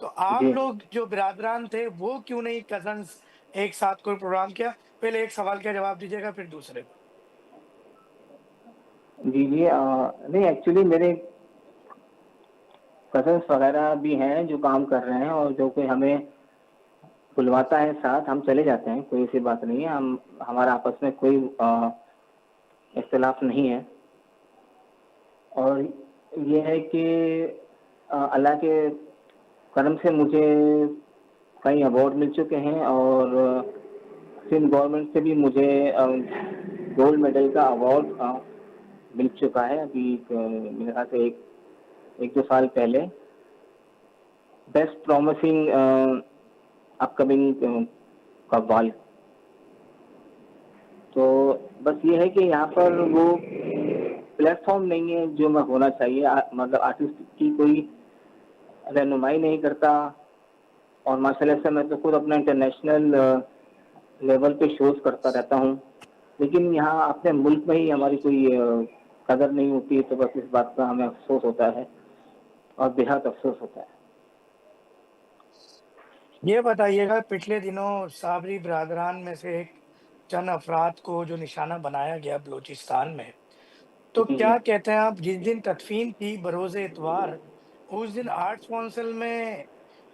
تو آپ جی لوگ جو برادران تھے وہ کیوں نہیں کزنس ایک ساتھ کوئی پروگرام کیا؟ پہلے ایک سوال کا جواب دیجیے گا پھر دوسرے کا۔ جی جی نہیں ایکچولی میرے کزنس وغیرہ بھی ہیں جو کام کر رہے ہیں، اور جو کوئی ہمیں بلواتا ہے ساتھ ہم چلے جاتے ہیں، کوئی ایسی بات نہیں ہے، ہمارا آپس میں کوئی اختلاف نہیں ہے۔ اور یہ ہے کہ اللہ کے کرم سے مجھے کئی ایوارڈ مل چکے ہیں، اور سندھ گورنمنٹ سے بھی مجھے گولڈ میڈل کا ایوارڈ مل چکا ہے ابھی میرے خیال سے ایک دو سال پہلے، بیسٹ پرومسنگ اپ کمنگ قوال۔ تو بس یہ ہے کہ یہاں پر وہ پلیٹ فارم نہیں ہے جو میں ہونا چاہیے، مطلب آرٹسٹ کی کوئی رہنمائی نہیں کرتا، اور ماشاء اللہ سے میں تو خود اپنا انٹرنیشنل لیول پہ شوز کرتا رہتا ہوں، لیکن یہاں اپنے ملک میں ہی ہماری کوئی قدر نہیں ہوتی ہے، تو بس اس بات کا ہمیں افسوس ہوتا ہے، اور بےحد افسوس ہوتا ہے۔ یہ بتائیے گا، پچھلے دنوں صابری برادران میں سے ایک چند افراد کو جو نشانہ بنایا گیا بلوچستان میں، تو جی جی کیا کہتے ہیں آپ، جس دن تدفین تھی بروز اتوار، اس دن آرٹس کونسل میں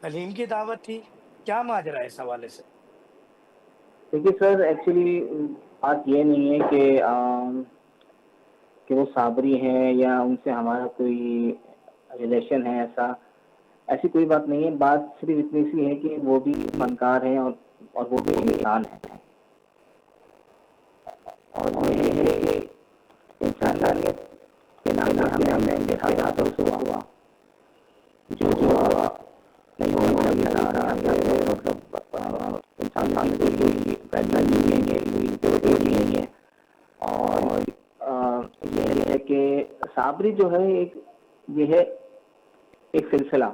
حلیم کی دعوت تھی، کیا ماجرا ہے اس حوالے سے؟ دیکھیے سر، ایکچولی بات یہ نہیں ہے کہ وہ صابری ہیں یا ان سے ہمارا کوئی ریلیشن ہے، ایسی کوئی بات نہیں ہے، بات صرف اتنی سی ہے کہ وہ بھی فنکار ہیں، اور وہ بھی انسان ہیں، اور یہ ہے کہ انسانیت کے نام سے ہمیں بےحد افسوس ہوا، جو نہیں ہونا چاہیے تھا، مطلب انسان کی کوئی ویلیو نہیں ہے، کوئی امپیورٹی نہیں ہے۔ اور یہ ہے کہ صابری جو ہے یہ ہے ایک سلسلہ،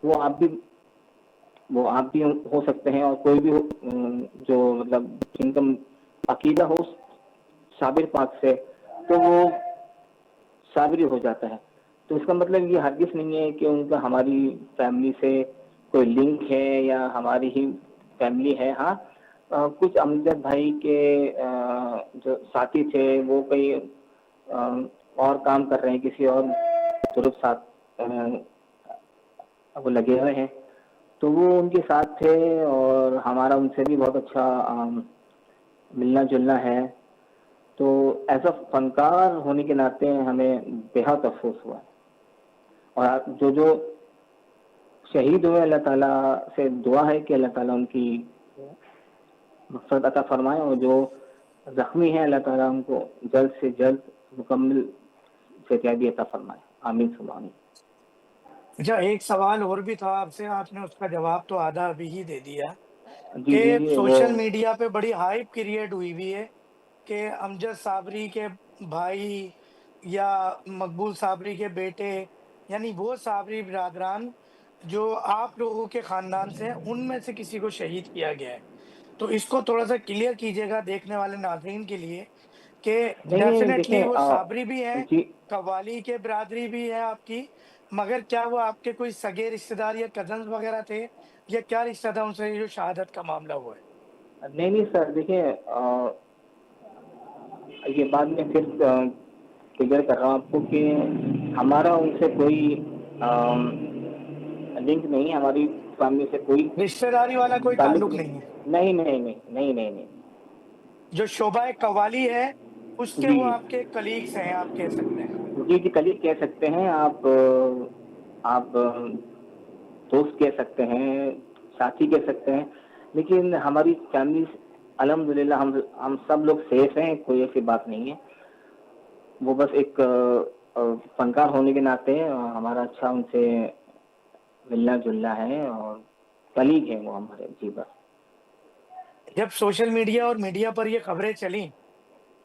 وہ آپ بھی ہو سکتے ہیں، اور کوئی بھی جو مطلب جن کا عقیدہ ہو صابر پاک سے، تو وہ صابری ہو جاتا ہے۔ تو اس کا مطلب یہ ہرگز نہیں ہے کہ ان کا ہماری فیملی سے کوئی لنک ہے یا ہماری ہی فیملی ہے۔ ہاں کچھ امجد بھائی کے جو ساتھی تھے وہ کئی اور کام کر رہے ہیں، کسی اور گروپ ساتھ وہ لگے ہوئے ہیں، تو وہ ان کے ساتھ تھے، اور ہمارا ان سے بھی بہت اچھا ملنا جلنا ہے۔ تو ایز اے فنکار ہونے کے ناطے ہمیں بےحد افسوس ہوا ہے، اور جو شہید ہوئے اللہ تعالیٰ سے دعا ہے کہ اللہ تعالیٰ ان کی مقصد عطا فرمائے، اور جو زخمی ہیں اللہ تعالیٰ ان کو جلد سے جلد مکمل صحتیابی عطا فرمائے، آمین ثم آمین۔ اچھا، ایک سوال اور بھی تھا آپ سے، آپ نے اس کا جواب تو آدھا ابھی ہی دے دیا، جی کہ جی جی وہ سوشل میڈیا پہ بڑی ہائپ کریٹ ہوئی ہے کہ امجد صابری کے بھائی یا مقبول صابری کے بیٹے، یعنی وہ صابری برادران جو آپ لوگوں کے خاندان سے ہیں، ان میں سے کسی کو شہید کیا گیا ہے۔ تو اس کو تھوڑا سا کلیئر کیجیے گا دیکھنے والے ناظرین کے لیے، کہ نہیں ڈیفینیٹلی دیکھیں وہ صابری بھی ہیں، جی قوالی کے برادری بھی ہے آپ کی، مگر کیا وہ آپ کے کوئی سگے رشتہ دار یا کزنز وغیرہ تھے، یا کیا رشتہ تھا ان سے یہ جو شہادت کا معاملہ ہوا ہے؟ نہیں سر، دیکھیں یہ بات میں پھر کلیئر کر رہا ہوں آپ کو کہ ہمارا ان سے کوئی لنک نہیں ہے، ہماری فیملی سے کوئی رشتہ داری والا کوئی تعلق تعلق نہیں ہے؟ نہیں نہیں نہیں نہیں نہیں نہیں۔ جو شعبہ قوالی ہے اس کے جی وہ آپ کے کلیگس ہیں، آپ کہہ سکتے ہیں؟ جی جی کلیگ کہہ سکتے ہیں آپ دوست کہہ سکتے ہیں، ساتھی کہہ سکتے ہیں، لیکن ہماری فیملی الحمدللہ ہم سب لوگ سیف ہیں، کوئی ایسی بات نہیں ہے۔ وہ بس ایک فنکار ہونے کے ناطے ہمارا اچھا ان سے ملنا جلنا ہے، اور کلیگ ہیں وہ ہمارے، جی بس۔ جب سوشل میڈیا اور میڈیا پر یہ خبریں چلیں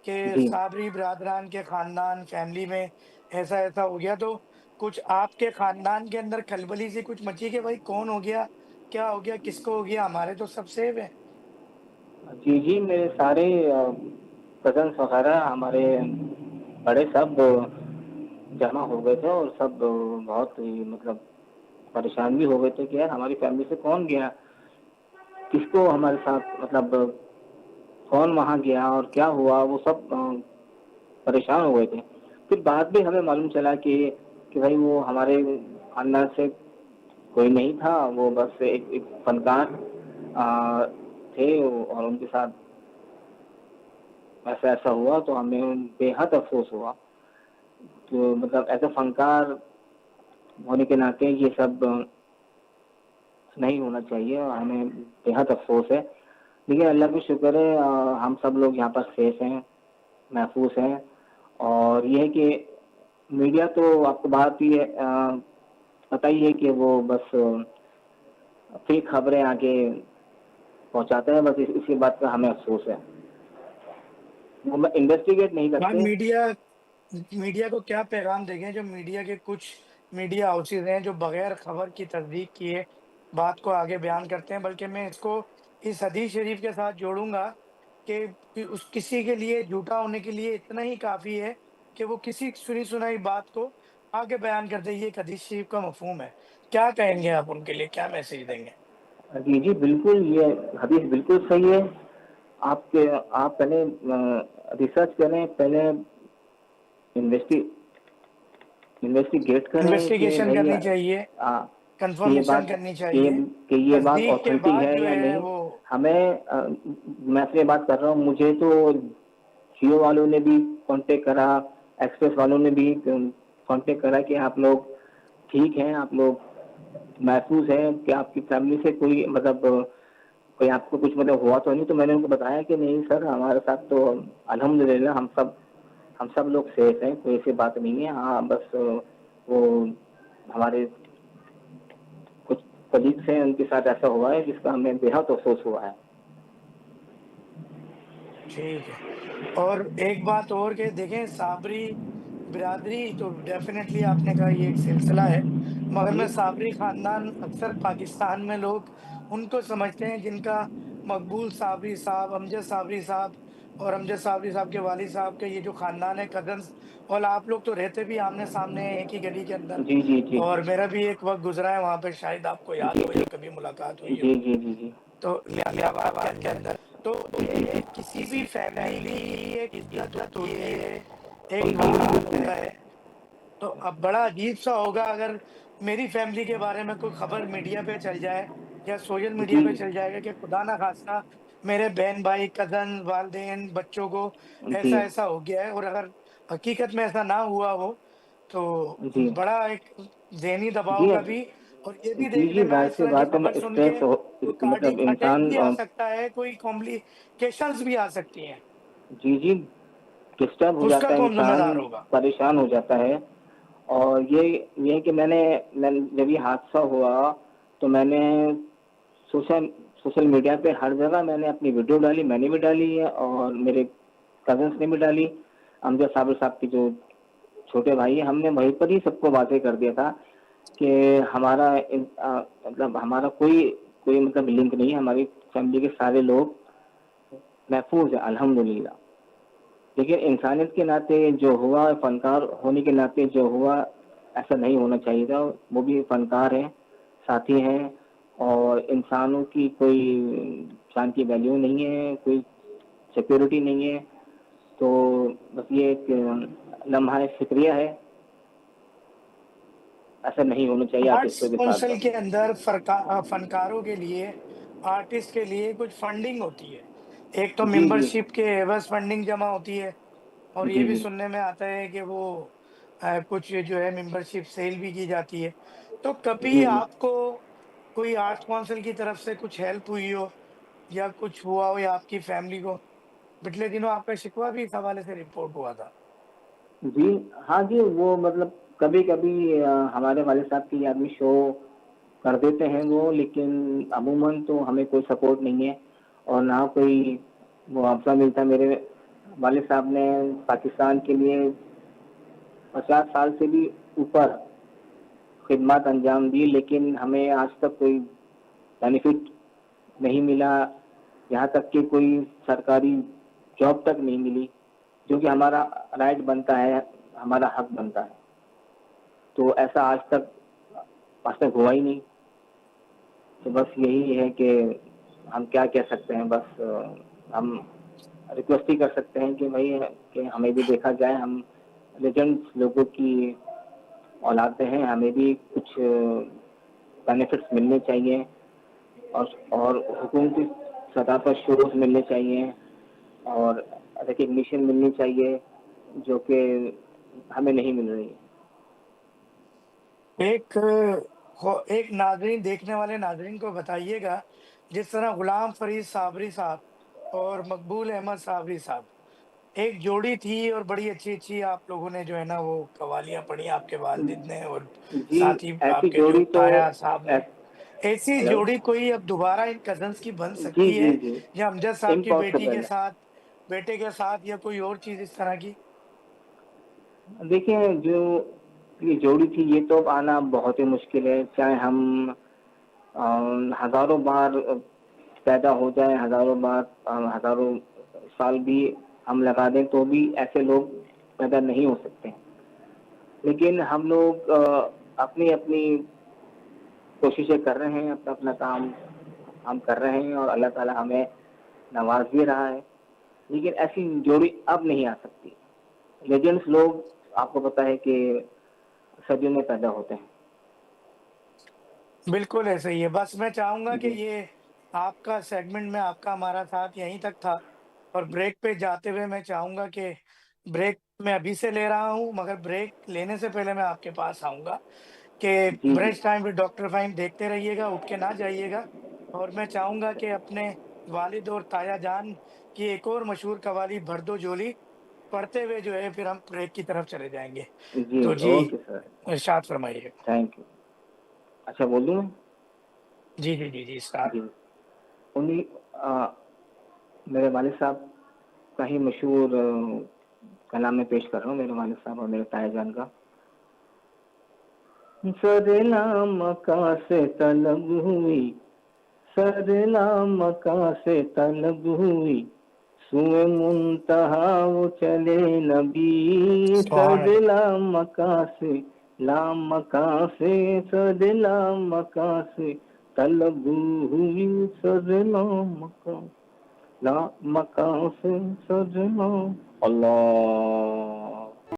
کہ جی صابری برادران کے خاندان فیملی میں ایسا ایسا ہو گیا، تو کچھ آپ کے خاندان کے اندر کھلبلی سی کچھ مچی کہ بھائی کون ہو گیا، کیا ہو گیا، کس کو ہو گیا، ہمارے تو سب سیف ہیں؟ جی جی میرے سارے کزنس وغیرہ ہمارے بڑے سب جمع ہو گئے تھے، اور سب بہت ہی مطلب پریشان بھی ہو گئے تھے کہ یار ہماری فیملی سے کون گیا, کس کو ہمارے ساتھ مطلب کون وہاں گیا اور کیا ہوا, وہ سب پریشان ہو گئے تھے. پھر بعد میں ہمیں معلوم چلا کہ بھائی وہ ہمارے خاندان سے کوئی نہیں تھا, وہ بس ایک فنکار تھے اور ان کے ساتھ ایسا ہوا. تو ہمیں بے حد افسوس ہوا. تو مطلب ایز اے فنکار ہونے کے ناطے یہ سب نہیں ہونا چاہیے اور ہمیں بے حد افسوس ہے. لیکن اللہ کا شکر ہے ہم سب لوگ یہاں پر سیف ہیں, محفوظ ہیں. اور یہ ہے کہ میڈیا تو آپ کو بات ہی ہے پتہ ہی ہے کہ وہ بس فیک خبریں آگے پہنچاتے ہیں, بس اسی بات کا ہمیں افسوس ہے. وہ انویسٹیگیٹ نہیں آپ کرتے. میڈیا کو کیا پیغام دیں گے جو میڈیا کے کچھ میڈیا ہاؤسز ہیں جو بغیر خبر کی تصدیق کیے بات کو آگے بیان کرتے ہیں؟ بلکہ میں اس کو اس حدیث شریف کے ساتھ جوڑوں گا کہ اس کسی کے لیے جھوٹا ہونے کے لیے اتنا ہی کافی ہے کہ وہ کسی سنی سنائی بات کو آگے بیان کر دے. یہ ایک حدیث شریف کا مفہوم ہے. کیا کہیں گے آپ ان کے لیے, کیا میسج دیں گے؟ جی بالکل, یہ حدیث بالکل صحیح ہے. آپ پہلے ریسرچ کریں, پہلے انویسٹیگیٹ کریں کہ انویسٹیگیشن بھئی کرنی چاہیے, کہ یہ کنفرمیشن بات کرنی کہ چاہیے, کہ یہ بات تصدیق کے اوتھینٹک بعد ہے جو یا ہے نہیں. وہ ہمیں میں سے بات کر رہا ہوں, مجھے تو جیو والوں نے بھی کانٹیکٹ کرا, ایکسپریس والوں نے بھی کانٹیکٹ کرا کہ آپ لوگ ٹھیک ہیں, آپ لوگ محفوظ ہیں, کہ آپ کی فیملی سے کوئی مطلب کوئی آپ کو کچھ مطلب ہوا تو نہیں. تو میں نے ان کو بتایا کہ نہیں سر, ہمارے ساتھ تو الحمدللہ ہم سب لوگ سیف ہیں, کوئی ایسی بات نہیں ہے. ہاں بس وہ ہمارے کچھ کلیگس ہیں, ان کے ساتھ ایسا ہوا ہے جس کا ہمیں بے حد افسوس ہوا ہے. ٹھیک ہے. اور ایک بات اور کہ دیکھیں, صابری برادری تو ڈیفینیٹلی آپ نے کہا یہ ایک سلسلہ ہے, مگر جی میں صابری خاندان اکثر پاکستان میں لوگ ان کو سمجھتے ہیں جن کا مقبول صابری صاحب, امجد صابری صاحب اور امجد صابری صاحب کے والد صاحب کے یہ جو خاندان ہے, کزنس, اور آپ لوگ تو رہتے بھی آمنے سامنے ہیں ایک ہی گلی کے اندر, جی جی جی اور میرا بھی ایک وقت گزرا ہے وہاں پہ, شاید آپ کو یاد جی ہو یا کبھی ملاقات ہوئی ہو. جی جی جی جی تو لیا آباد کے اندر تو یہ ہے, کسی بھی فیملی کی ایک عزت ہوتی ہے, ایک مان ہوتا ہے. تو اب بڑا عجیب سا ہوگا اگر میری فیملی کے بارے میں کوئی خبر میڈیا پہ چل جائے یا سوشل میڈیا جی پہ چل جائے گا کہ خدا نہ خواستہ میرے بہن بھائی, کزن, والدین, بچوں کو جی ایسا ہو گیا ہے, اور اگر حقیقت میں ایسا نہ ہوا ہو تو جی بڑا ایک ذہنی دباؤ جی کا بھی, اور یہ بھی جی دیکھنے جی میں ظاہر اس سی طرح کی بات ہے. میں خبر سن کے اسٹریس کوئی مطلب کارڈک اٹیک انسان بھی آ سکتا ہے, کوئی کمپلیکیشنز بھی آ سکتی ہیں. جی جی ڈسٹرب ہو اس کا جاتا ہے کون ذمہ دار انسان, ہوگا؟ پریشان ہو جاتا ہے. اور یہ کہ میں نے جب یہ حادثہ ہوا تو میں نے سوشل میڈیا پہ ہر جگہ میں نے اپنی ویڈیو ڈالی, میں نے بھی ڈالی ہے اور میرے کزنس نے بھی ڈالی. امجد صابر صاحب کی جو چھوٹے بھائی ہیں, ہم نے وہیں پر ہی سب کو واضح کر دیا تھا کہ ہمارا کوئی مطلب لنک نہیں ہے, ہماری فیملی کے سارے لوگ محفوظ ہے الحمدللہ. لیکن انسانیت کے ناطے جو ہوا, فنکار ہونے کے ناطے جو ہوا, ایسا نہیں ہونا چاہیے تھا. وہ بھی فنکار ہیں, ساتھی ہیں, اور انسانوں کی کوئی انسان کی ویلیو نہیں ہے, کوئی سیکورٹی نہیں ہے. تو بس یہ ایک لمحہ فکریہ ہے, ایسا نہیں ہونا چاہیے آرٹس آرٹسٹوں کے ساتھ. کونسل کے اندر فنکاروں کے لیے, آرٹسٹ کے لیے کچھ فنڈنگ ہوتی ہے. ایک تو جی ممبر جی شپ کے ایوز فنڈنگ جمع ہوتی ہے, اور یہ جی بھی جی سننے میں آتا ہے کہ وہ کچھ جو ہے ممبر شپ سیل بھی کی جاتی ہے. تو کبھی جی جی آپ کو کوئی آرٹس کونسل کی طرف سے کچھ ہیلپ ہوئی ہو یا کچھ ہوا ہو, یا آپ کی فیملی کو پچھلے دنوں آپ کا شکوہ بھی اس حوالے سے رپورٹ ہوا تھا؟ جی ہاں جی, وہ مطلب کبھی کبھی ہمارے والد صاحب کی آدمی شو کر دیتے ہیں وہ, لیکن عموماً تو ہمیں کوئی سپورٹ نہیں ہے اور نہ کوئی معاوضہ ملتا. میرے والد صاحب نے پاکستان کے لیے 50 سال سے بھی اوپر خدمات انجام دی, لیکن ہمیں آج تک کوئی بینیفٹ نہیں ملا. یہاں تک کہ کوئی سرکاری جاب تک نہیں ملی, جو کہ ہمارا رائٹ بنتا ہے, ہمارا حق بنتا ہے. تو ایسا آج تک آج تک ہوا ہی نہیں. تو بس یہی ہے کہ ہم کیا کہہ سکتے ہیں. بس ہم ریکویسٹ ہی کر سکتے ہیں کہ بھائی کہ ہمیں بھی دیکھا جائے. ہم لیجنڈس لوگوں کی اولادیں ہیں, ہمیں بھی کچھ بینیفٹس ملنے چاہیے اور حکومتی سطح پر شروع ملنے چاہیے اور ریکگنیشن ملنی چاہیے جو کہ ہمیں نہیں مل رہی ہے. ایک ناظرین, دیکھنے والے ناظرین کو بتائیے گا, جس طرح غلام فرید صابری صاحب اور مقبول احمد صابری صاحب ایک جوڑی تھی, اور بڑی اچھی اچھی آپ لوگوں نے جو ہے نا وہ قوالیاں پڑھی آپ کے والد نے, اور جی ساتھ ہی ایسی آپ کے جو جوڑی تو تایا صاحب نے. ایسی ہیلو. جوڑی کوئی اب دوبارہ ان کزنس کی بن جی سکتی جی ہے, جی یا امجد صاحب کی امپاسبل ہے. بیٹے کے ساتھ, یا کوئی اور چیز اس طرح کی؟ دیکھیں جو یہ جوڑی تھی یہ تو آنا بہت ہی مشکل ہے. چاہے ہم ہزاروں بار پیدا ہو جائیں, ہزاروں بار ہزاروں سال بھی ہم لگا دیں تو بھی ایسے لوگ پیدا نہیں ہو سکتے. لیکن ہم لوگ اپنی اپنی کوششیں کر رہے ہیں, اپنا اپنا کام ہم کر رہے ہیں, اور اللہ تعالی ہمیں نواز بھی رہا ہے. لیکن ایسی جوڑی اب نہیں آ سکتی. لیجنڈس لوگ آپ کو پتہ ہے کہ صدیوں میں پیدا ہوتے ہیں. بالکل ایسے ہی ہے. بس میں چاہوں گا کہ جی یہ آپ کا سیگمنٹ میں آپ کا ہمارا ساتھ یہیں تک تھا, اور بریک پہ جاتے ہوئے میں چاہوں گا کہ بریک میں ابھی سے لے رہا ہوں, مگر بریک لینے سے پہلے میں آپ کے پاس آؤں گا کہ جی جی برنچ ٹائم پہ ڈاکٹر فہیم دیکھتے رہیے گا, اٹھ کے نہ جائیے گا. اور میں چاہوں گا کہ اپنے والد اور تایا جان کی ایک اور مشہور قوالی بھر دو جولی پڑھتے ہوئے جو ہے پھر ہم بریک کی طرف چلے جائیں گے. جی تو جی اوکے سر, ارشاد فرمائیے. Thank you. اچھا بول دوں میں؟ جی جی جی جی اسٹارٹ. جی انہیں میرے والد صاحب کا ہی مشہور کلام میں پیش کر رہا ہوں, میرے والد صاحب اور میرے تایا جان کا. سرنام کا سے طلب ہوئی, سرنام کا سے طلب ہوئی, سوئے منتہا وہ چلے نبی. سبحان سر اللہ. لام کا سے لام کا سے سر لام کا سے طلب ہوئی, سر لام کا لام کا سے سر لام. اللہ